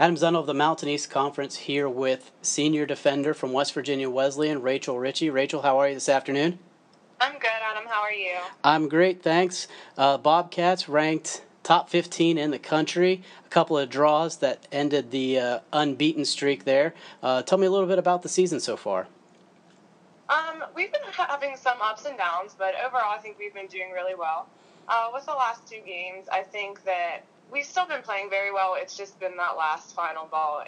Adam Zundel of the Mountain East Conference here with senior defender from West Virginia Wesleyan, Ritchey. Rachel, how are you this afternoon? I'm good, Adam. How are you? I'm great, thanks. Bobcats ranked top 15 in the country. A couple of draws that ended the unbeaten streak there. Tell me a little bit about the season so far. We've been having some ups and downs, but overall I think we've been doing really well. With the last two games, I think that we've still been playing very well. It's just been that last final ball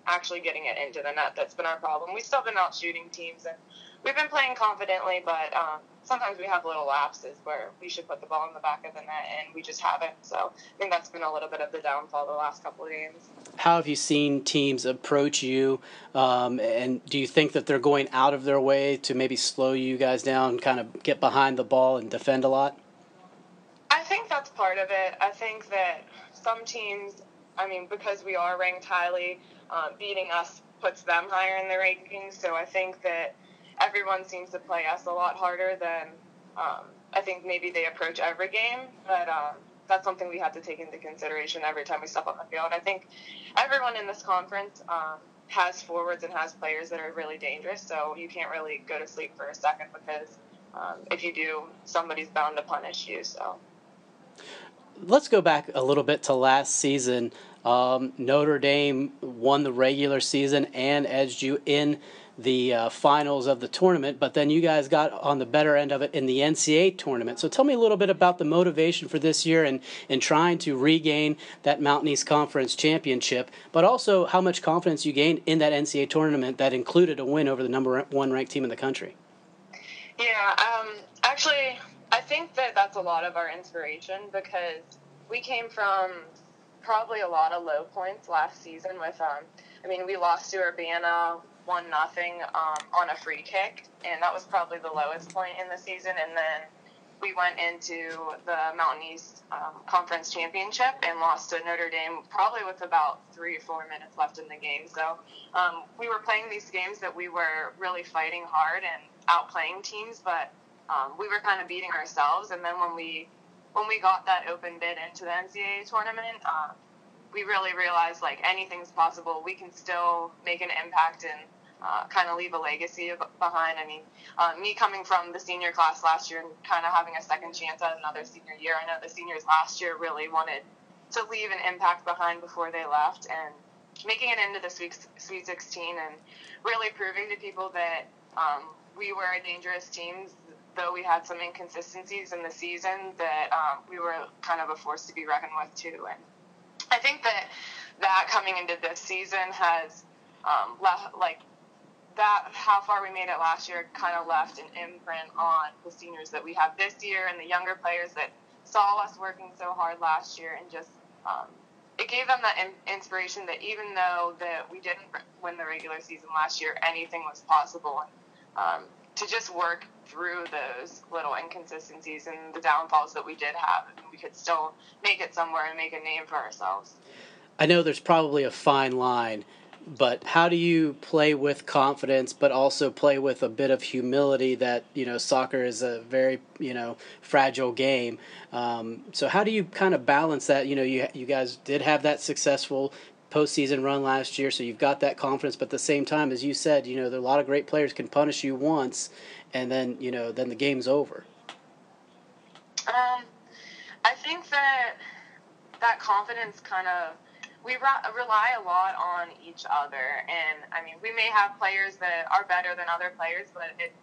actually getting it into the net that's been our problem. We've still been out shooting teams, and we've been playing confidently, but sometimes we have little lapses where we should put the ball in the back of the net, and we just haven't. So I think that's been a little bit of the downfall the last couple of games. How have you seen teams approach you, and do you think that they're going out of their way to maybe slow you guys down, kind of get behind the ball and defend a lot? I think that's part of it. I think that some teams, because we are ranked highly, beating us puts them higher in the rankings. So I think that everyone seems to play us a lot harder than I think maybe they approach every game. But that's something we have to take into consideration every time we step on the field. I think everyone in this conference has forwards and has players that are really dangerous. So you can't really go to sleep for a second because if you do, somebody's bound to punish you. So. Let's go back a little bit to last season. Notre Dame won the regular season and edged you in the finals of the tournament, but then you guys got on the better end of it in the NCAA tournament. So tell me a little bit about the motivation for this year and trying to regain that Mountain East Conference championship, but also how much confidence you gained in that NCAA tournament that included a win over the number one ranked team in the country. Yeah, actually, I think that that's a lot of our inspiration because we came from probably a lot of low points last season with, we lost to Urbana 1-0 on a free kick, and that was probably the lowest point in the season, and then we went into the Mountain East Conference Championship and lost to Notre Dame probably with about 3 or 4 minutes left in the game. So we were playing these games that we were really fighting hard and outplaying teams, but we were kind of beating ourselves. And then when we got that open bid into the NCAA tournament, we really realized like anything's possible. We can still make an impact and kind of leave a legacy behind. Me coming from the senior class last year and kind of having a second chance at another senior year, I know the seniors last year really wanted to leave an impact behind before they left, and making it into the Sweet 16 and really proving to people that we were a dangerous team, though we had some inconsistencies in the season, that we were kind of a force to be reckoned with too. And I think that coming into this season has how far we made it last year kind of left an imprint on the seniors that we have this year and the younger players that saw us working so hard last year, and just it gave them that inspiration that even though that we didn't win the regular season last year, anything was possible. And to just work through those little inconsistencies and the downfalls that we did have, and we could still make it somewhere and make a name for ourselves. I know there's probably a fine line, but how do you play with confidence but also play with a bit of humility that, soccer is a very, fragile game. So how do you kind of balance that? You guys did have that successful postseason run last year, so you've got that confidence, but at the same time, as you said, there are a lot of great players can punish you once, and then, then the game's over. I think that confidence kind of, we rely a lot on each other, and we may have players that are better than other players, but it's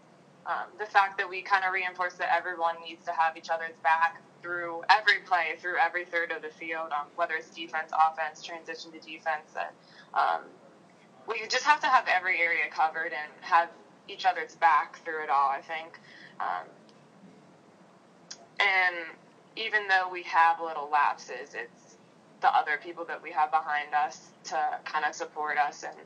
the fact that we kind of reinforce that everyone needs to have each other's back through every play, through every third of the field, whether it's defense, offense, transition to defense. We just have to have every area covered and have each other's back through it all, I think. And even though we have little lapses, it's the other people that we have behind us to kind of support us and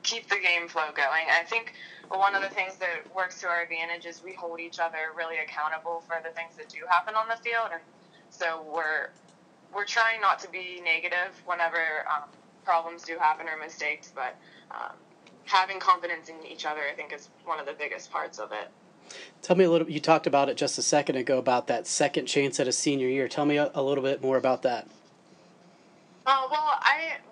keep the game flow going. I think one of the things that works to our advantage is we hold each other really accountable for the things that do happen on the field, and so we're trying not to be negative whenever problems do happen or mistakes, but having confidence in each other, I think, is one of the biggest parts of it. Tell me a little. You talked about it just a second ago about that second chance at a senior year. Tell me a little bit more about that. Well,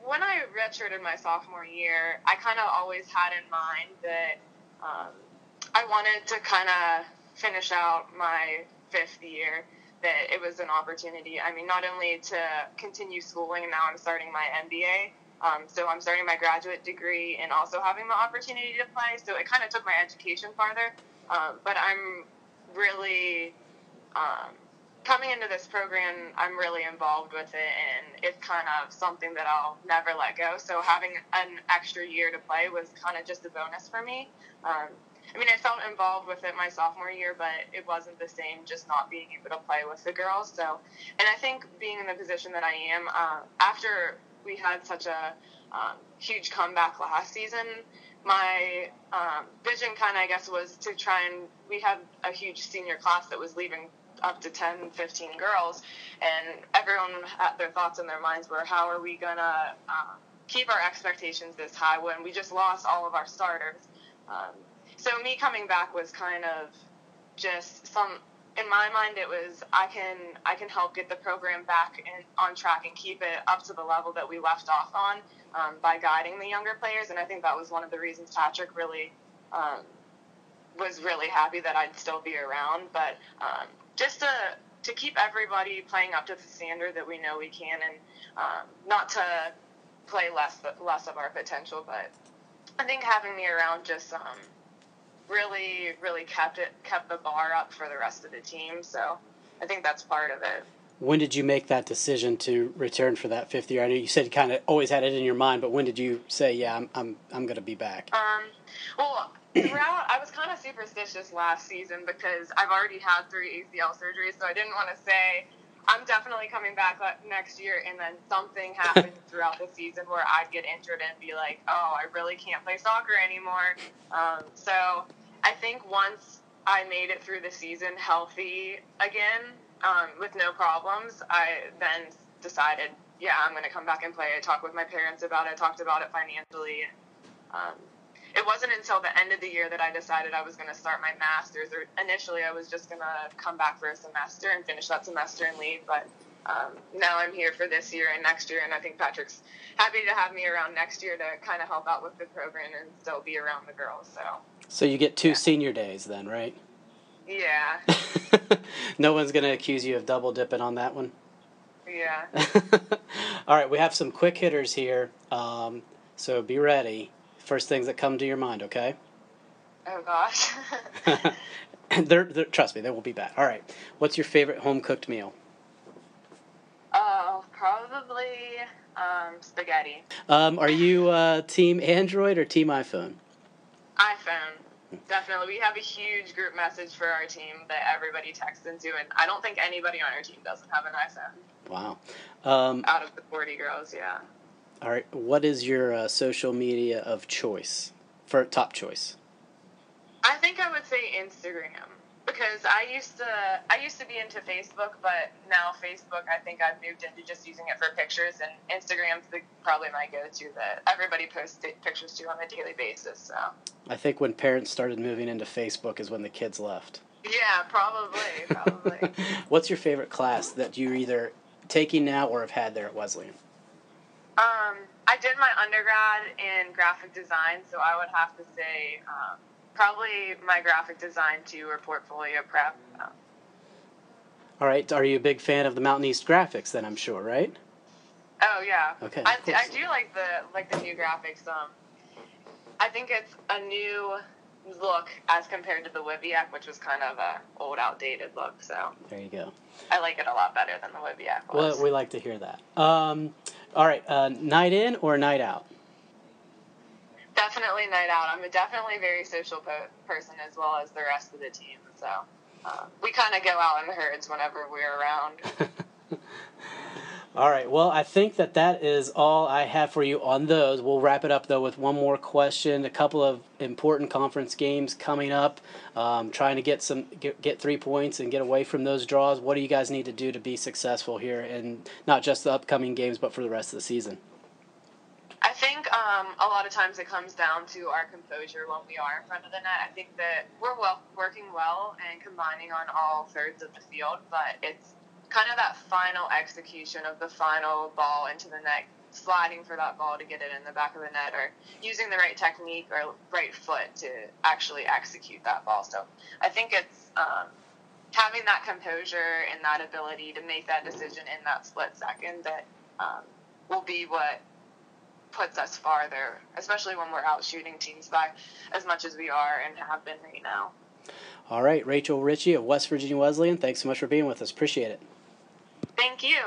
when I redshirted my sophomore year, I kind of always had in mind that um, I wanted to kind of finish out my fifth year, that it was an opportunity. I mean, not only to continue schooling, and now I'm starting my MBA, so I'm starting my graduate degree and also having the opportunity to play, so it kind of took my education farther, but I'm really... Um, coming into this program, I'm really involved with it, and it's kind of something that I'll never let go. So having an extra year to play was kind of just a bonus for me. I mean, I felt involved with it my sophomore year, but it wasn't the same just not being able to play with the girls. So, and I think being in the position that I am, after we had such a huge comeback last season, my vision kind of, I guess, was to try and, we had a huge senior class that was leaving up to 10, 15 girls, and everyone had their thoughts in their minds were, how are we going to keep our expectations this high when we just lost all of our starters? So me coming back was kind of just in my mind, it was, I can help get the program back on track and keep it up to the level that we left off on by guiding the younger players, and I think that was one of the reasons Patrick really was really happy that I'd still be around, but just to keep everybody playing up to the standard that we know we can, and not to play less of our potential. But I think having me around just really kept the bar up for the rest of the team. So I think that's part of it. When did you make that decision to return for that fifth year? I know you said you kind of always had it in your mind, but when did you say, yeah, I'm going to be back? Well, throughout, I was kind of superstitious last season because I've already had 3 ACL surgeries, so I didn't want to say I'm definitely coming back next year, and then something happened throughout the season where I'd get injured and be like, oh, I really can't play soccer anymore. So I think once I made it through the season healthy again, with no problems, I then decided, yeah, I'm going to come back and play. I talked with my parents about it, talked about it financially. It wasn't until the end of the year that I decided I was going to start my master's. Or initially, I was just going to come back for a semester and finish that semester and leave. But now I'm here for this year and next year, and I think Patrick's happy to have me around next year to kind of help out with the program and still be around the girls. So you get 2 senior days then, right? Yeah. No one's going to accuse you of double dipping on that one? Yeah. All right, we have some quick hitters here, so be ready. First things that come to your mind, okay? Oh, gosh. they're, trust me, they will be bad. All right, what's your favorite home-cooked meal? Probably spaghetti. Are you team Android or team iPhone? iPhone. Definitely. We have a huge group message for our team that everybody texts into, and I don't think anybody on our team doesn't have an iPhone. Wow. Out of the 40 girls, yeah. All right. What is your social media of choice, for top choice? I think I would say Instagram, because I used to be into Facebook, but now Facebook, I think I've moved into just using it for pictures, and Instagram's probably my go-to that everybody posts pictures to on a daily basis. So I think when parents started moving into Facebook is when the kids left. Yeah, probably. What's your favorite class that you're either taking now or have had there at Wesleyan? I did my undergrad in graphic design, so I would have to say probably my graphic design 2 or portfolio prep. All right. Are you a big fan of the Mountain East graphics then, I'm sure, right? Oh, yeah. Okay. I do like the new graphics. I think it's a new look as compared to the Wibiak, which was kind of a old, outdated look. So there you go. I like it a lot better than the Wibiak was. Well, we like to hear that. All right, night in or night out? Definitely night out. I'm definitely a very social person as well as the rest of the team. So we kind of go out in herds whenever we're around. All right. Well, I think that is all I have for you on those. We'll wrap it up, though, with one more question. A couple of important conference games coming up. Trying to get 3 points and get away from those draws. What do you guys need to do to be successful here, and not just the upcoming games, but for the rest of the season? I think a lot of times it comes down to our composure when we are in front of the net. I think that we're working well and combining on all thirds of the field, but it's kind of that final execution of the final ball into the net sliding for that ball to get it in the back of the net, or using the right technique or right foot to actually execute that ball. So I think it's having that composure and that ability to make that decision in that split second that will be what puts us farther, especially when we're out shooting teams by as much as we are and have been right now. All right, Rachel Ritchey of West Virginia Wesleyan, thanks so much for being with us. Appreciate it. Thank you.